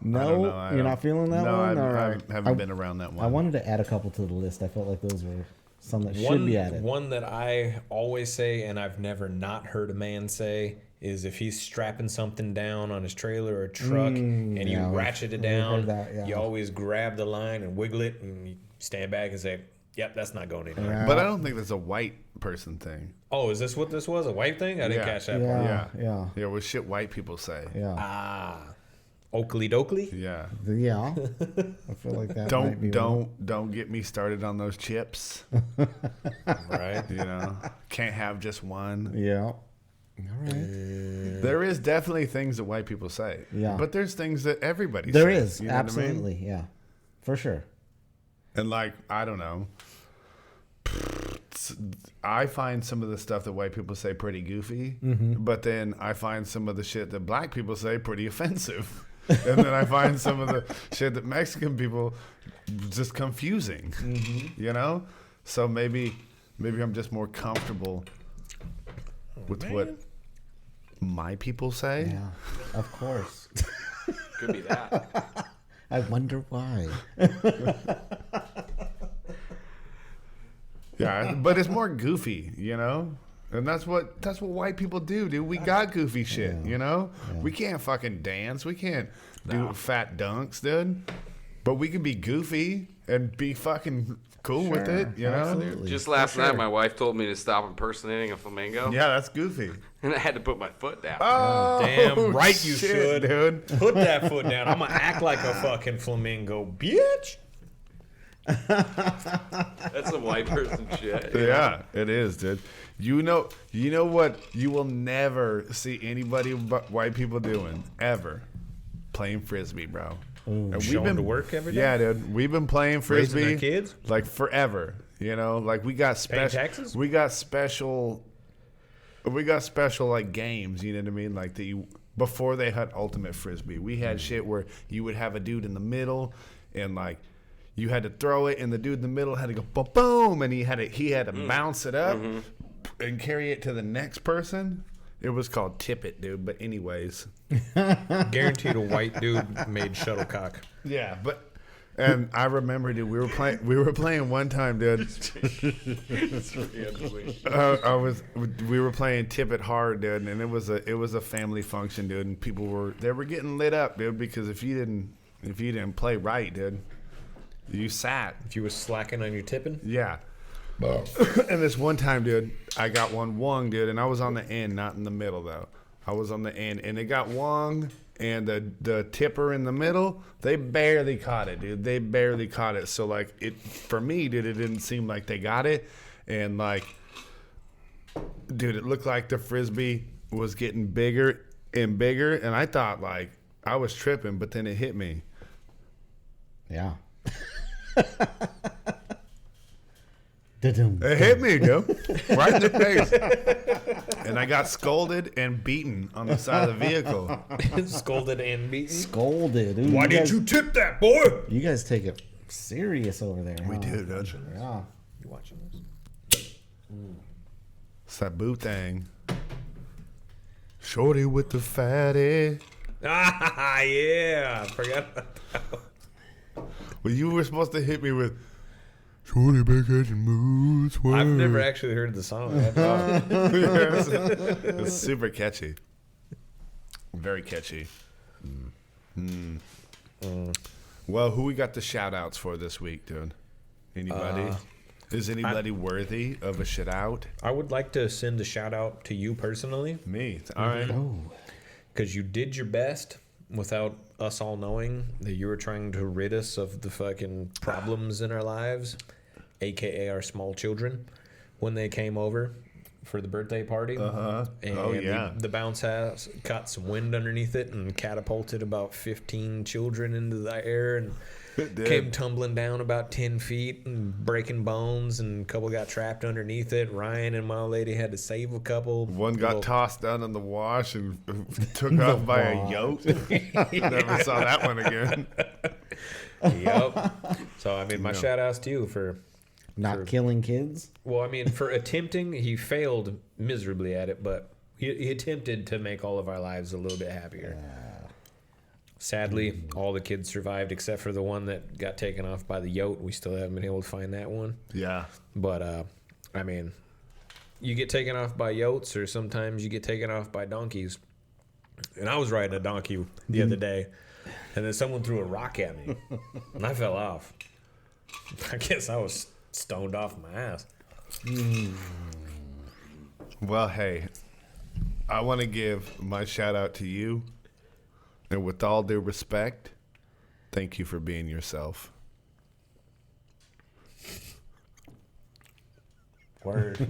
No, you're not feeling that one? I haven't been around that one. I wanted to add a couple to the list. I felt like those were some that should be added. One that I always say, and I've never not heard a man say, is if he's strapping something down on his trailer or truck and you ratchet it down, you always grab the line and wiggle it and you stand back and say, yep, that's not going anywhere. But I don't think that's a white person thing. Oh, is this what this was? A white thing? I didn't catch that part. Yeah, what shit white people say. Yeah. Ah. Oakley dokley? Yeah. Yeah. I feel like that might be don't get me started on those chips. Right. Can't have just one. Yeah. All right. There is definitely things that white people say. Yeah. But there's things that everybody There says. is. Absolutely. Yeah. For sure. And I don't know. I find some of the stuff that white people say pretty goofy, but then I find some of the shit that black people say pretty offensive. And then I find some of the shit that Mexican people just confusing, So maybe I'm just more comfortable with what my people say. Yeah, of course. Could be that. I wonder why. Yeah, but it's more goofy, And that's what white people do, dude. We got goofy shit, Yeah. We can't fucking dance. We can't do fat dunks, dude. But we can be goofy and be fucking cool with it, Absolutely. Just last night, my wife told me to stop impersonating a flamingo. Yeah, that's goofy. And I had to put my foot down. Oh, damn right you shit, should. Dude. Put that foot down. I'm going to act like a fucking flamingo, bitch. That's some white person shit. Yeah, it is, dude. You know what you will never see anybody but white people doing ever? Playing frisbee, bro. And we've been to work every day. Yeah, dude. We've been playing frisbee Raising our kids? like forever. Like we got Paying special. taxes? We got special like games. You know what I mean? Like before they had ultimate frisbee, we had shit where you would have a dude in the middle, and like you had to throw it, and the dude in the middle had to go boom, boom, and he had to bounce it up and carry it to the next person. It was called Tip It, dude. But anyways, Guaranteed a white dude made shuttlecock. yeah. And I remember, dude, we were playing one time, dude. We were playing Tip It Hard, dude, and it was a family function, dude, and people were getting lit up, dude, because if you didn't play right, dude, you sat. If you was slacking on your tipping? Yeah. And this one time, dude, I got one wung, dude, and I was on the end, not in the middle, though. I was on the end, and it got wung, and the tipper in the middle, they barely caught it, dude. They barely caught it. So, like, for me, dude, it didn't seem like they got it. And, like, dude, it looked like the frisbee was getting bigger and bigger, and I thought, like, I was tripping, but then it hit me. Yeah. It hit me, dude, right in the face, and I got scolded and beaten on the side of the vehicle. Scolded and beaten? Scolded. Ooh, Why didn't you tip that, boy? You guys take it serious over there. We do, dude. Yeah. You watching this? It's that boo thing. Shorty with the fatty. Ah, yeah. I forgot about that. Well, you were supposed to hit me with Shorty big head and mood. I've never actually heard the song. It's super catchy. Very catchy. Well, who we got the shout outs for this week, dude? Anybody? Is anybody worthy of a shout out? I would like to send a shout out to you personally. Me. All right. Oh. Because you did your best without us all knowing that you were trying to rid us of the fucking problems in our lives, aka our small children, when they came over for the birthday party. And Oh, yeah. the bounce house caught some wind underneath it and catapulted about 15 children into the air and came tumbling down about 10 feet and breaking bones, and a couple got trapped underneath it. Ryan and my old lady had to save a couple. One got tossed down in the wash and took off by a yoke. Never saw that one again. Yep. So, I mean, my shout outs to you for Not killing kids. Well, I mean, for attempting, he failed miserably at it, but he attempted to make all of our lives a little bit happier. Sadly, all the kids survived except for the one that got taken off by the yote. We still haven't been able to find that one. Yeah. But, I mean, you get taken off by yotes, or sometimes you get taken off by donkeys. And I was riding a donkey the other day, and then someone threw a rock at me, and I fell off. I guess I was stoned off my ass. Well, hey, I want to give my shout out to you. And with all due respect, thank you for being yourself. Word.